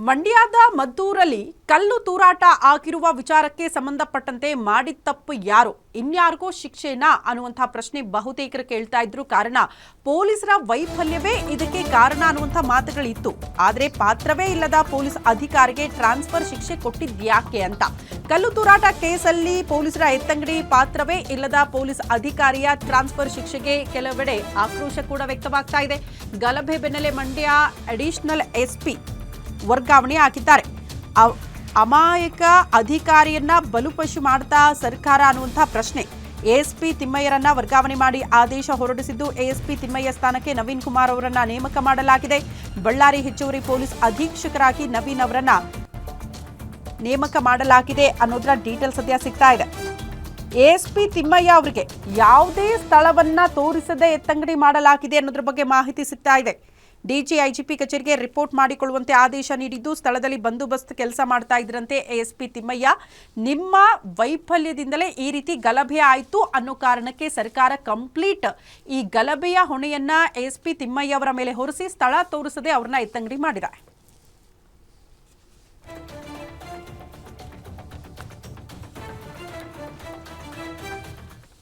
ಮಂಡ್ಯದ ಮದ್ದೂರಲ್ಲಿ ಕಲ್ಲು ತೂರಾಟ ಆಗಿರುವ ವಿಚಾರಕ್ಕೆ ಸಂಬಂಧಪಟ್ಟಂತೆ ಮಾಡಿದ ತಪ್ಪು ಯಾರು, ಇನ್ಯಾರಿಗೂ ಶಿಕ್ಷೆನಾ ಅನ್ನುವಂಥ ಪ್ರಶ್ನೆ ಬಹುತೇಕರು ಕೇಳ್ತಾ ಇದ್ರು. ಕಾರಣ ಪೊಲೀಸರ ವೈಫಲ್ಯವೇ ಇದಕ್ಕೆ ಕಾರಣ ಅನ್ನುವಂಥ ಮಾತುಗಳಿತ್ತು. ಆದರೆ ಪಾತ್ರವೇ ಇಲ್ಲದ ಪೊಲೀಸ್ ಅಧಿಕಾರಿಗೆ ಟ್ರಾನ್ಸ್ಫರ್ ಶಿಕ್ಷೆ ಕೊಟ್ಟಿದ್ಯಾಕೆ ಅಂತ. ಕಲ್ಲು ತೂರಾಟ ಕೇಸಲ್ಲಿ ಪೊಲೀಸರ ಎತ್ತಂಗಡಿ ಪಾತ್ರವೇ ಇಲ್ಲದ ಪೊಲೀಸ್ ಅಧಿಕಾರಿಯ ಟ್ರಾನ್ಸ್ಫರ್ ಶಿಕ್ಷೆಗೆ ಕೆಲವೆಡೆ ಆಕ್ರೋಶ ಕೂಡ ವ್ಯಕ್ತವಾಗ್ತಾ ಇದೆ. ಗಲಭೆ ಬೆನ್ನಲ್ಲೇ ಮಂಡ್ಯ ಅಡಿಷನಲ್ ಎಸ್ಪಿ ವರ್ಗಾವಣೆ ಆಗಿದ್ದಾರೆ. ಅಮಾಯಕ ಅಧಿಕಾರಿಯನ್ನ ಬಲುಪಶು ಮಾಡ್ತಾ ಸರ್ಕಾರ ಅನ್ನುವಂಥ ಪ್ರಶ್ನೆ. ಎಎಸ್ಪಿ ತಿಮ್ಮಯ್ಯರನ್ನ ವರ್ಗಾವಣೆ ಮಾಡಿ ಆದೇಶ ಹೊರಡಿಸಿದ್ದು, ಎಎಸ್ಪಿ ತಿಮ್ಮಯ್ಯ ಸ್ಥಾನಕ್ಕೆ ನವೀನ್ ಕುಮಾರ್ ಅವರನ್ನ ನೇಮಕ ಮಾಡಲಾಗಿದೆ. ಬಳ್ಳಾರಿ ಹೆಚ್ಚುವರಿ ಪೊಲೀಸ್ ಅಧೀಕ್ಷಕರಾಗಿ ನವೀನ್ ಅವರನ್ನ ನೇಮಕ ಮಾಡಲಾಗಿದೆ ಅನ್ನೋದರ ಡೀಟೇಲ್ ಸದ್ಯ ಸಿಗ್ತಾ ಇದೆ. ಎಎಸ್ಪಿ ತಿಮ್ಮಯ್ಯ ಅವರಿಗೆ ಯಾವುದೇ ಸ್ಥಳವನ್ನ ತೋರಿಸದೆ ಎತ್ತಂಗಡಿ ಮಾಡಲಾಗಿದೆ ಅನ್ನೋದ್ರ ಬಗ್ಗೆ ಮಾಹಿತಿ ಸಿಗ್ತಾ ಇದೆ. ಡಿಜಿಐಜಿಪಿ ಕಚೇರಿಗೆ ರಿಪೋರ್ಟ್ ಮಾಡಿಕೊಳ್ಳುವಂತೆ ಆದೇಶ ನೀಡಿದ್ದು, ಸ್ಥಳದಲ್ಲಿ ಬಂದೋಬಸ್ತ್ ಕೆಲಸ ಮಾಡ್ತಾ ಇದ್ರಂತೆ ಎಎಸ್ಪಿ ತಿಮ್ಮಯ್ಯ. ನಿಮ್ಮ ವೈಫಲ್ಯದಿಂದಲೇ ಈ ರೀತಿ ಗಲಭೆ ಆಯಿತು ಅನ್ನೋ ಕಾರಣಕ್ಕೆ ಸರ್ಕಾರ ಕಂಪ್ಲೀಟ್ ಈ ಗಲಭೆಯ ಹೊಣೆಯನ್ನ ಎಎಸ್ಪಿ ತಿಮ್ಮಯ್ಯ ಅವರ ಮೇಲೆ ಹೊರಿಸಿ ಸ್ಥಳ ತೋರಿಸದೆ ಅವ್ರನ್ನ ಎತ್ತಂಗಡಿ ಮಾಡಿದ್ದಾರೆ.